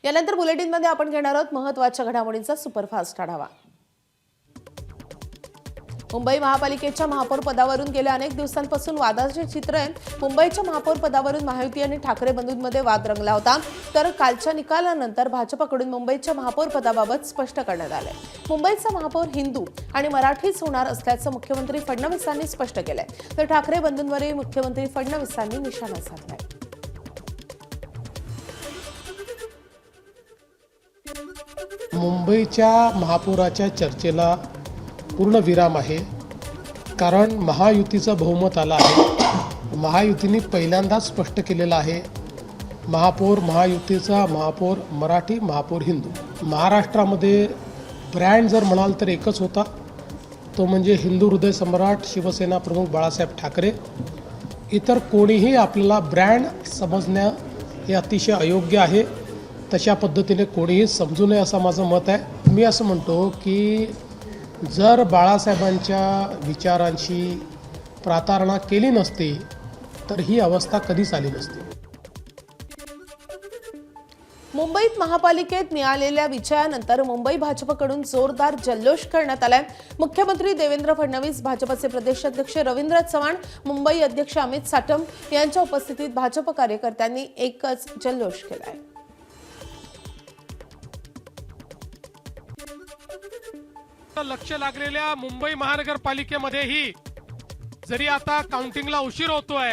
यानंतर बुलेटिनमध्ये आपण घेणार आहोत महत्त्वाच्या घडामोडींचा सुपरफास्ट आढावा। मुंबई महापालिकेच्या महापौर पदावरून गेल्या अनेक दिवसांपासून वादाचे चित्र आहे। मुंबईच्या महापौर पदावरून महायुती आणि ठाकरे बंधूंमध्ये वाद रंगला होता, तर कालच्या निकालानंतर भाजपकडून मुंबईच्या महापौर पदाबाबत स्पष्ट करण्यात आले। मुंबईचा महापौर हिंदू आणि मराठीच होणार असल्याचं मुख्यमंत्री फडणवीसांनी स्पष्ट केलंय, तर ठाकरे बंधूंवरही मुख्यमंत्री फडणवीसांनी निशाणा साधलाय। मुंबईच्या महापौराच्या चर्चेला पूर्ण विराम आहे, कारण महायुतीचं बहुमत आलं आहे। महायुतीने पहिल्यांदाच स्पष्ट केलेलं आहे, महापौर महायुतीचा महापौर मराठी, महापौर हिंदू। महाराष्ट्रामध्ये ब्रँड जर म्हणाल तर एकच होता, तो म्हणजे हिंदू हृदय सम्राट शिवसेना प्रमुख बाळासाहेब ठाकरे। इतर कोणीही आपल्याला ब्रँड समजणं हे अतिशय अयोग्य आहे, तशा पद्धतीने कोणीही समजू नये असं माझं मत आहे। मी असं म्हणतो की जर बाळासाहेबांच्या विचारांची प्रतारणा केली नसती तर ही अवस्था कधीच आली नसती। मुंबईत महापालिकेत मिळालेल्या विजयानंतर मुंबई भाजपकडून जोरदार जल्लोष करण्यात आलाय। मुख्यमंत्री देवेंद्र फडणवीस, भाजपचे प्रदेशाध्यक्ष रवींद्र चव्हाण, मुंबई अध्यक्ष अमित साटम यांच्या उपस्थितीत भाजप कार्यकर्त्यांनी एकच जल्लोष केलाय। लक्ष लागलेल्या मुंबई महानगरपालिकेमध्येही जरी आता काउंटिंगला उशीर होतोय,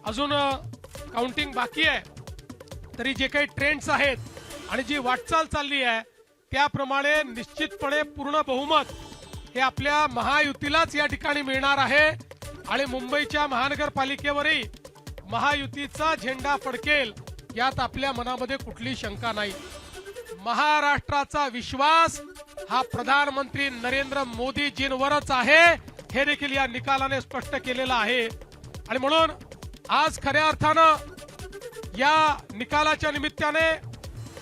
अजून काउंटिंग बाकी आहे, तरी जे काही ट्रेंड्स आहेत आणि जी वाटचाल चालली आहे त्याप्रमाणे निश्चितपणे पूर्ण बहुमत हे आपल्या महायुतीलाच या ठिकाणी मिळणार आहे आणि मुंबईच्या महानगरपालिकेवरही महायुतीचा झेंडा फडकेल यात आपल्या मनामध्ये कुठली शंका नाही। महाराष्ट्राचा विश्वास हा प्रधानमंत्री नरेंद्र मोदीजींवरच आहे, हे देखील या निकालाने स्पष्ट केलेलं आहे। आणि म्हणून आज खऱ्या अर्थानं या निकालाच्या निमित्ताने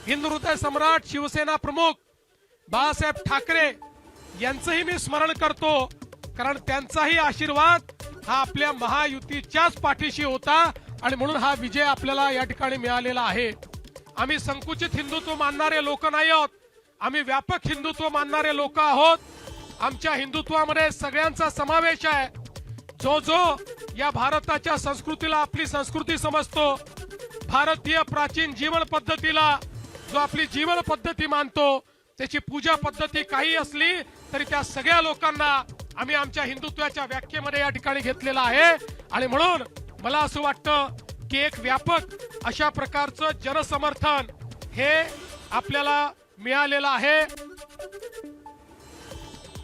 हिंदू हृदय सम्राट शिवसेना प्रमुख बाळासाहेब ठाकरे यांचंही मी स्मरण करतो, कारण त्यांचाही आशीर्वाद हा आपल्या महायुतीच्याच पाठीशी होता आणि म्हणून हा विजय आपल्याला या ठिकाणी मिळालेला आहे। आम्ही संकुचित हिंदुत्व मानणारे लोक नाही आहोत, आम्ही व्यापक हिंदुत्व मानणारे लोक आहोत। आमच्या हिंदुत्वामध्ये सगळ्यांचा समावेश आहे। जो जो या भारताच्या संस्कृतीला आपली संस्कृती समजतो, भारतीय प्राचीन जीवन पद्धतीला जो आपली जीवन पद्धती मानतो, त्याची पूजा पद्धती काही असली तरी त्या सगळ्या लोकांना आम्ही आमच्या हिंदुत्वाच्या व्याख्येमध्ये या ठिकाणी घेतलेला आहे। आणि म्हणून मला असं वाटतं की एक व्यापक अशा प्रकारचं जनसमर्थन हे आपल्याला मिळालेलं आहे।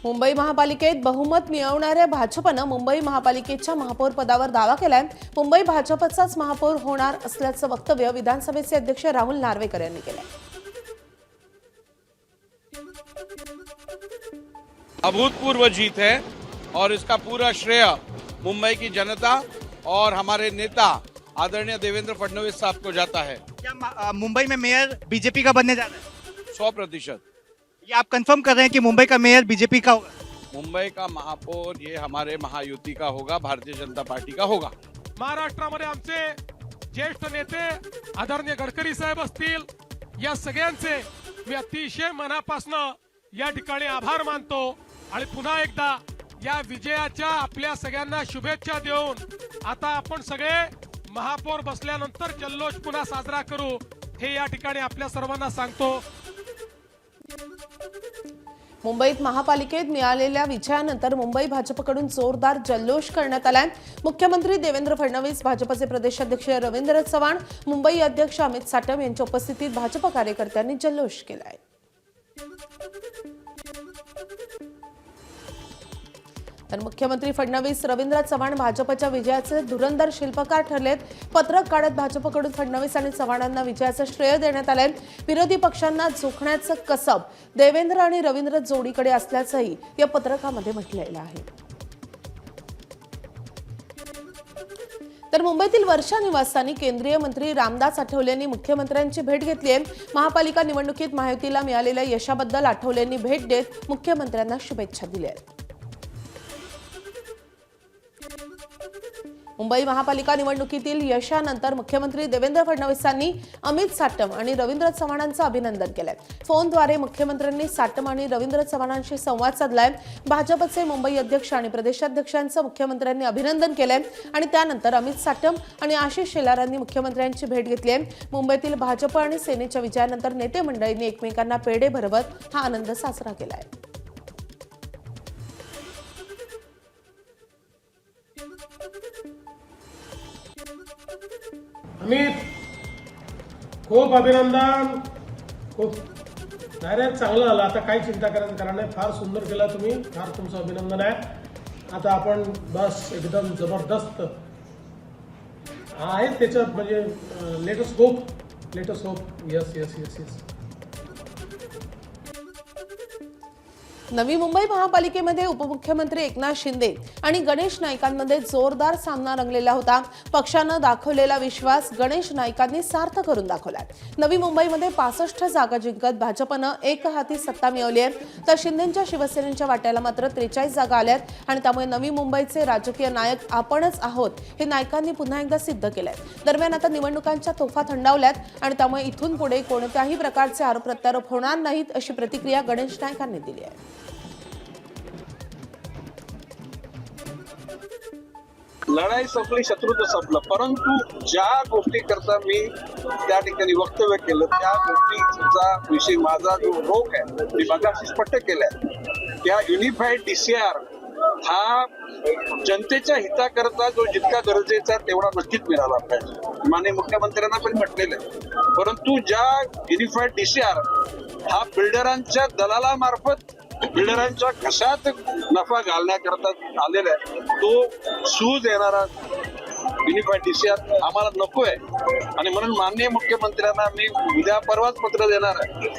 मुंबई महापालिकेत बहुमत मिळवणाऱ्या भाजपनं मुंबई महापालिकेच्या महापौर पदावर दावा केलाय। मुंबई भाजपचाच महापौर होणार असल्याचं वक्तव्य विधानसभेचे अध्यक्ष राहुल नार्वेकर यांनी केलंय। अभूतपूर्व जीत है और इसका पूरा श्रेय मुंबई की जनता और हमारे नेता आदरणीय देवेंद्र फडणवीस साहब को जाता है। क्या मुंबई में मेयर बीजेपी का बनने जा रहा है? 100%। ये आप कंफर्म कर रहे हैं कि मुंबई का मेयर बीजेपी का होगा? मुंबई का महापौर ये हमारे महायुति का होगा, भारतीय जनता पार्टी का होगा। महाराष्ट्रामध्ये आमचे ज्येष्ठ नेते आदरणीय गडकरी साहेब असतील, या सगळ्यांचे मी अतिशय मनापासून या ठिकाणी आभार मानतो आणि पुन्हा एकदा या विजयाच्या आपल्या सगळ्यांना शुभेच्छा देऊन आता आपण सगळे महापौर बसल्यानंतर जल्लोष पुन्हा साजरा करू, हे या ठिकाणी आपल्या सर्वांना सांगतो। मुंबईत महापालिकेत मिळालेल्या विजयानंतर मुंबई भाजपकडून जोरदार जल्लोष करण्यात आलाय। मुख्यमंत्री देवेंद्र फडणवीस, भाजपचे प्रदेशाध्यक्ष रवींद्र चव्हाण, मुंबई अध्यक्ष अमित साटम यांच्या उपस्थितीत भाजप कार्यकर्त्यांनी जल्लोष केलाय। तर मुख्यमंत्री फडणवीस, रवींद्र चव्हाण भाजपच्या विजयाचे धुरंधर शिल्पकार ठरलेत। पत्रक काढत भाजपकडून फडणवीस आणि चव्हाणांना विजयाचं श्रेय देण्यात आलंय। विरोधी पक्षांना झोकण्याचं कसब देवेंद्र आणि रवींद्र जोडीकडे असल्याचंही या पत्रकामध्ये म्हटलेलं आहे। तर मुंबईतील वर्षा निवासस्थानी केंद्रीय मंत्री रामदास आठवलेंनी मुख्यमंत्र्यांची भेट घेतली आहे। महापालिका निवडणुकीत महायुतीला मिळालेल्या यशाबद्दल आठवलेंनी भेट देत मुख्यमंत्र्यांना शुभेच्छा दिल्या आहेत। मुंबई महापालिका निवडणुकीतील यशानंतर मुख्यमंत्री देवेंद्र फडणवीसांनी अमित साटम आणि रवींद्र चव्हाणांचं अभिनंदन केलंय. फोनद्वारे मुख्यमंत्र्यांनी साटम आणि रवींद्र चव्हाणांशी संवाद साधलाय. भाजपचे मुंबई अध्यक्ष आणि प्रदेशाध्यक्षांचं मुख्यमंत्र्यांनी अभिनंदन केलंय आणि त्यानंतर अमित साटम आणि आशिष शेलारांनी मुख्यमंत्र्यांची भेट घेतली आहे. मुंबईतील भाजप आणि सेनेच्या विजयानंतर नेते मंडळींनी एकमेकांना पेढे भरवत हा आनंद साजरा केलाय. अमित, खूप अभिनंदन. खूप डायरेक्ट चांगलं झालं. आता काही चिंता करायचं कारण नाही. फार सुंदर केला तुम्ही. फार तुमचं अभिनंदन आहे. आता आपण बस एकदम जबरदस्त आहे त्याच्यात म्हणजे latest hope. Yes. Navi Mumbai महापालिकेमध्ये उपमुख्यमंत्री एकनाथ शिंदे आणि गणेश नाईकांमध्ये जोरदार सामना रंगलेला होता. पक्षानं दाखवलेला विश्वास गणेश नाईकांनी सार्थ करून दाखवलाय. नवी मुंबईमध्ये 65 जागा जिंकत भाजपनं एकहाती सत्ता मिळवली आहे, तर शिंदेच्या शिवसेनेच्या वाट्याला मात्र 43 जागा आल्यात आणि त्यामुळे नवी मुंबईचे राजकीय नायक आपणच आहोत हे नाईकांनी पुन्हा एकदा सिद्ध केलंय. दरम्यान आता निवडणुकांच्या तोफा थंडावल्यात आणि त्यामुळे इथून पुढे कोणत्याही प्रकारचे आरोप प्रत्यारोप होणार नाहीत अशी प्रतिक्रिया गणेश नाईकांनी दिली आहे. लढाई संपली, शत्रुत्व संपलं. परंतु ज्या गोष्टी करता मी त्या ठिकाणी वक्तव्य केलं त्या गोष्टीचा विषय माझा जो रोख आहे मी मगाशी स्पष्ट केलाय. त्या युनिफाईड DCR हा जनतेच्या हिताकरता जो जितका गरजेचा तेवढा नक्कीच मिळाला पाहिजे. माननीय मुख्यमंत्र्यांना पण म्हटलेलं आहे. परंतु ज्या युनिफाईड DCR हा बिल्डरांच्या दलालामार्फत बिल्डरांच्या घशात नफा घालण्याकरता आलेला आहे, तो सूज येणारा युनिफाईड DCR आम्हाला नको आहे. आणि म्हणून माननीय मुख्यमंत्र्यांना मी उद्या परवाच पत्र देणार आहे.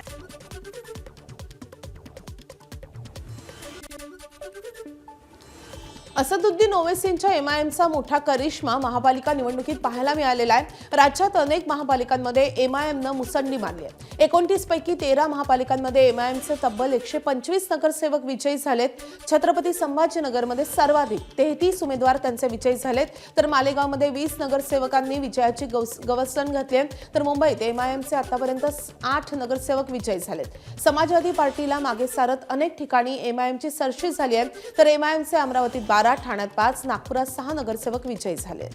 असदुद्दीन ओवैसींच्या MIMचा मोठा करिश्मा महापालिका निवडणुकीत पाहायला मिळालेला आहे. राज्यात अनेक महापालिकांमध्ये MIMनं मुसंडी मारली आहे. 29 पैकी 13 महापालिकांमध्ये MIMचे तब्बल 125 नगरसेवक विजयी झालेत. छत्रपती संभाजीनगरमध्ये सर्वाधिक 33 उमेदवार त्यांचे विजयी झालेत, तर मालेगावमध्ये 20 नगरसेवकांनी विजयाची गवसण घातली. तर मुंबईत MIMचे आतापर्यंत 8 नगरसेवक विजयी झालेत. समाजवादी पार्टीला मागे सारत अनेक ठिकाणी MIMची सरशी झाली आहे, तर MIMचे अमरावतीत 12, ठाण्यात 5, नागपुरात 6 नगरसेवक विजयी झाले.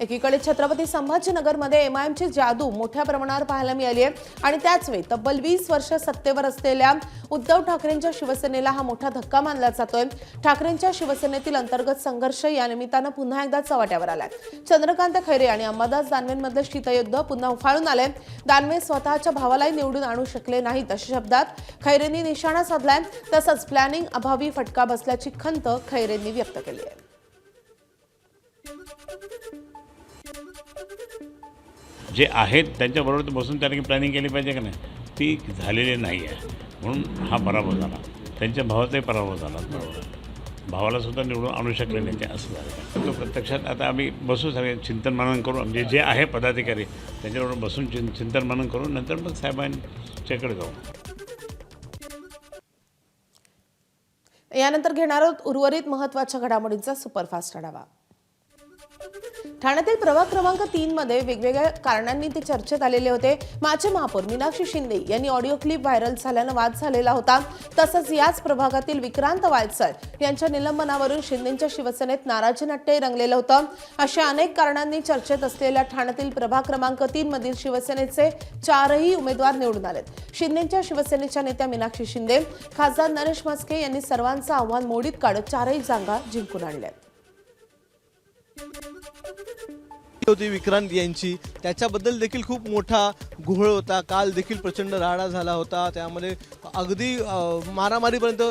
एकीकडे छत्रपती संभाजीनगरमध्ये MIMची जादू मोठ्या प्रमाणावर पाहायला मिळाली आहे आणि त्याच वेळी तब्बल 20 वर्ष सत्तेवर असलेल्या उद्धव ठाकरेंच्या शिवसेनेला हा मोठा धक्का मानला जातोय. ठाकरेंच्या शिवसेनेतील अंतर्गत संघर्ष या निमित्तानं पुन्हा एकदा चव्हाट्यावर आलाय. चंद्रकांत खैरे आणि अंबादास दानवेंमधलं शीतयुद्ध पुन्हा उफाळून आलंय. दानवे स्वतःच्या भावालाही निवडून आणू शकले नाहीत अशा शब्दात खैरेंनी निशाणा साधलाय. तसंच प्लॅनिंग अभावी फटका बसल्याची खंत खैरेंनी व्यक्त केली आहे. जे आहेत त्यांच्याबरोबर बसून त्यांनी प्लॅनिंग केली पाहिजे का नाही, ती झालेली नाही आहे. म्हणून हा पराभव झाला. त्यांच्या भावाचाही पराभव झाला. बरोबर, भावाला सुद्धा निवडून आणू शकले नाही ते असं झालं. तो प्रत्यक्षात आता आम्ही बसू सगळे चिंतन मनन करू. म्हणजे जे आहे पदाधिकारी त्यांच्याबरोबर बसून चिंतन मनन करून नंतर मग साहेबांच्याकडे जाऊ. यानंतर घेणार आहोत उर्वरित महत्त्वाच्या घडामोडींचा सुपरफास्ट आढावा. ठाण्यातील प्रभाग क्रमांक 3 मध्ये वेगवेगळ्या कारणांनी ते चर्चेत आलेले होते. माजी महापौर मीनाक्षी शिंदे यांनी ऑडिओ क्लिप व्हायरल झाल्यानं वाद झालेला होता. तसंच याच प्रभागातील विक्रांत वायचळ यांच्या निलंबनावरून शिंदेच्या शिवसेनेत नाराजी नाट्य रंगलेलं होतं. अशा अनेक कारणांनी चर्चेत असलेल्या ठाण्यातील प्रभाग क्रमांक 3 मधील शिवसेनेचे 4ही उमेदवार निवडून आलेत. शिंदेच्या शिवसेनेच्या नेत्या मीनाक्षी शिंदे, खासदार नरेश म्हस्के यांनी सर्वांचं आव्हान मोडीत काढत 4ही जागा जिंकून आणल्या. होती विक्रांत यांची, त्याच्याबद्दल देखील खूप मोठा घोळ होता. काल देखील प्रचंड राडा झाला होता. त्यामध्ये अगदी मारामारीपर्यंत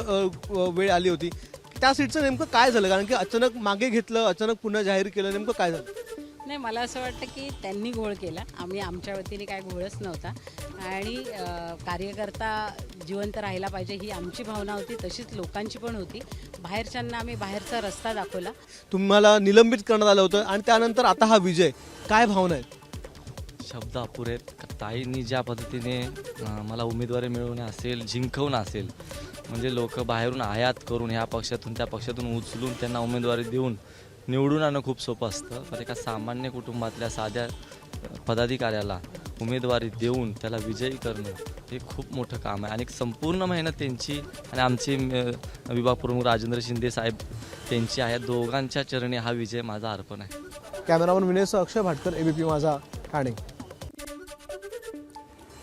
वेळ आली होती. त्या सीटचं नेमकं काय झालं? कारण की अचानक मागे घेतलं, अचानक पुन्हा जाहीर केलं, नेमकं काय झालं? नाही, मला असं वाटतं की त्यांनी घोळ केला. आमच्या वतीने काय घोळच नव्हता आणि कार्यकर्ता जिवंत राहिला पाहिजे ही आमची भावना होती, तशीच लोकांची पण होती. बाहेरच्यांना आम्ही बाहेरचा रस्ता दाखवला. तुम्हाला निलंबित करण्यात आलं होतं आणि त्यानंतर आता हा विजय, काय भावना आहेत? शब्द अपुरे आहेत. ताईंनी ज्या पद्धतीने मला उमेदवारी मिळवणे असेल, जिंकवणं असेल, म्हणजे लोक बाहेरून आयात करून ह्या पक्षातून त्या पक्षातून उचलून त्यांना उमेदवारी देऊन निवडून आणणं खूप सोपं असतं, पण एका सामान्य कुटुंबातल्या साध्या पदाधिकाऱ्याला उमेदवारी देऊन त्याला विजयी करणं हे खूप मोठं काम आहे. आणि संपूर्ण मेहनत त्यांची आणि आमचे विभाग प्रमुख राजेंद्र शिंदे साहेब त्यांची आहे. दोघांच्या चरणी हा विजय माझा अर्पण आहे. कॅमेरामन विनयसह अक्षय भाटकर, ABP माझा, ठाणे.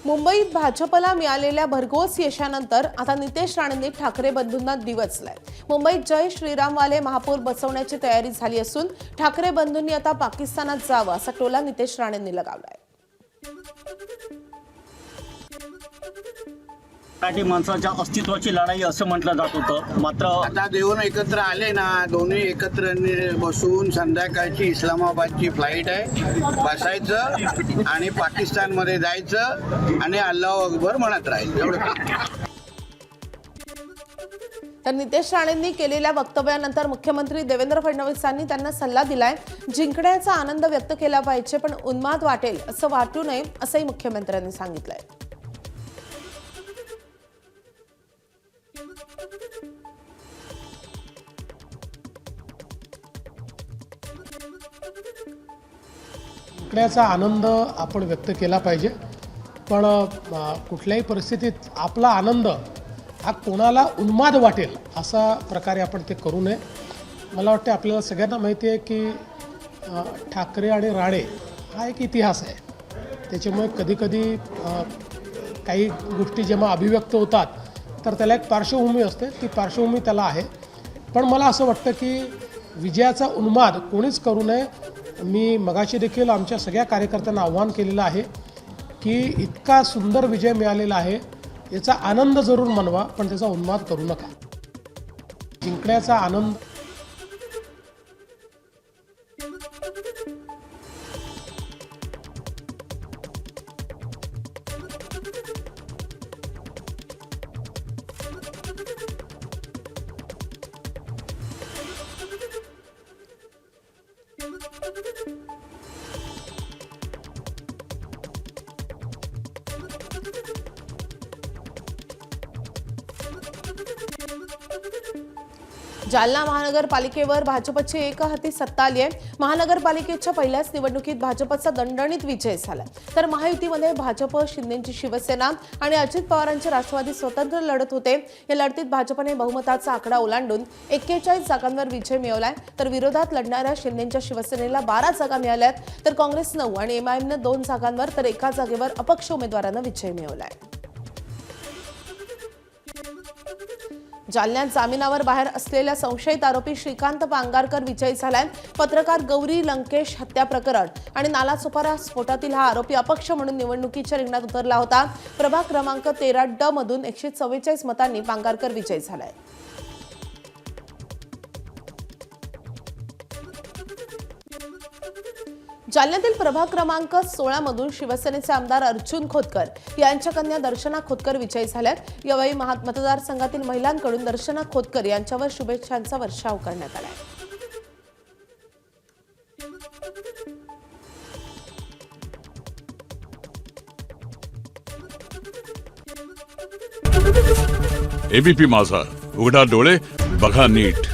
मुंबईत भाजपला मिळालेल्या भरघोस यशानंतर आता नितेश राणेंनी ठाकरे बंधूंना दिवचलाय. मुंबईत जय श्रीरामवाले महापौर बसवण्याची तयारी झाली असून ठाकरे बंधूंनी आता पाकिस्तानात जावं असा टोला नितेश राणेंनी लगावलाय. मराठी माणसाच्या अस्तित्वाची लढाई असं म्हटलं जात होतं. मात्र आता देऊन एकत्र आले ना, दोन्ही एकत्र बसून संध्याकाळची इस्लामाबादची फ्लाईट आहे, बसायचं आणि पाकिस्तानमध्ये जायचं आणि अल्लाहू अकबर म्हणत राहायचं, एवढं. तर नितेश राणेंनी केलेल्या वक्तव्यानंतर मुख्यमंत्री देवेंद्र फडणवीसांनी त्यांना सल्ला दिलाय. जिंकण्याचा आनंद व्यक्त केला पाहिजे, पण उन्माद वाटेल असं वाटू नये असंही मुख्यमंत्र्यांनी सांगितलंय. जिंकण्याचा आनंद आपण व्यक्त केला पाहिजे, पण कुठल्याही परिस्थितीत आपला आनंद हा कोणाला उन्माद वाटेल असा प्रकारे आपण ते करू नये. मला वाटतं आपल्याला सगळ्यांना माहिती आहे की ठाकरे आणि राणे हा एक इतिहास आहे. त्याच्यामुळे कधीकधी काही गोष्टी जेव्हा अभिव्यक्त होतात तर त्याला एक पार्श्वभूमी असते, ती पार्श्वभूमी त्याला आहे. पण मला असं वाटतं की विजयाचा उन्माद कोणीच करू नये. मी मगाशी देखील आमच्या सगळ्या कार्यकर्त्यांना आव्हान केलेलं आहे की इतका सुंदर विजय मिळालेला आहे, याचा आनंद जरूर मनवा, पण त्याचा उन्माद करू नका. जिंकण्याचा आनंद जालना महानगरपालिकेवर भाजपची एकहाती सत्ता आली आहे. महानगरपालिकेच्या पहिल्याच निवडणुकीत भाजपचा दणदणीत विजय झाला. तर महायुतीमध्ये भाजप, शिंदेची शिवसेना आणि अजित पवारांचे राष्ट्रवादी स्वतंत्र लढत होते. या लढतीत भाजपने बहुमताचा आकडा ओलांडून 41 जागांवर विजय मिळवलाय. तर विरोधात लढणाऱ्या शिंदेच्या शिवसेनेला 12 जागा मिळाल्यात. तर काँग्रेस 9 आणि MIMनं 2 जागांवर तर 1 जागेवर अपक्ष उमेदवारांना विजय मिळवलाय. जालन्यात जामिनावर बाहेर असलेल्या संशयित आरोपी श्रीकांत पांगारकर विजयी झालाय. पत्रकार गौरी लंकेश हत्या प्रकरण आणि नालासोपारा स्फोटातील हा आरोपी अपक्ष म्हणून निवडणुकीच्या रिंगणात उतरला होता. प्रभाग क्रमांक 13D मधून 144 मतांनी पांगारकर विजयी झालाय. जालन्यातील प्रभाग क्रमांक 16 मधून शिवसेनेचे आमदार अर्जुन खोतकर यांच्या कन्या दर्शना खोतकर विजयी झाल्यात. यावेळी मतदारसंघातील महिलांकडून दर्शना खोतकर यांच्यावर शुभेच्छांचा वर्षाव करण्यात आला. ABP माझा, उघडा डोळे बघा नीट.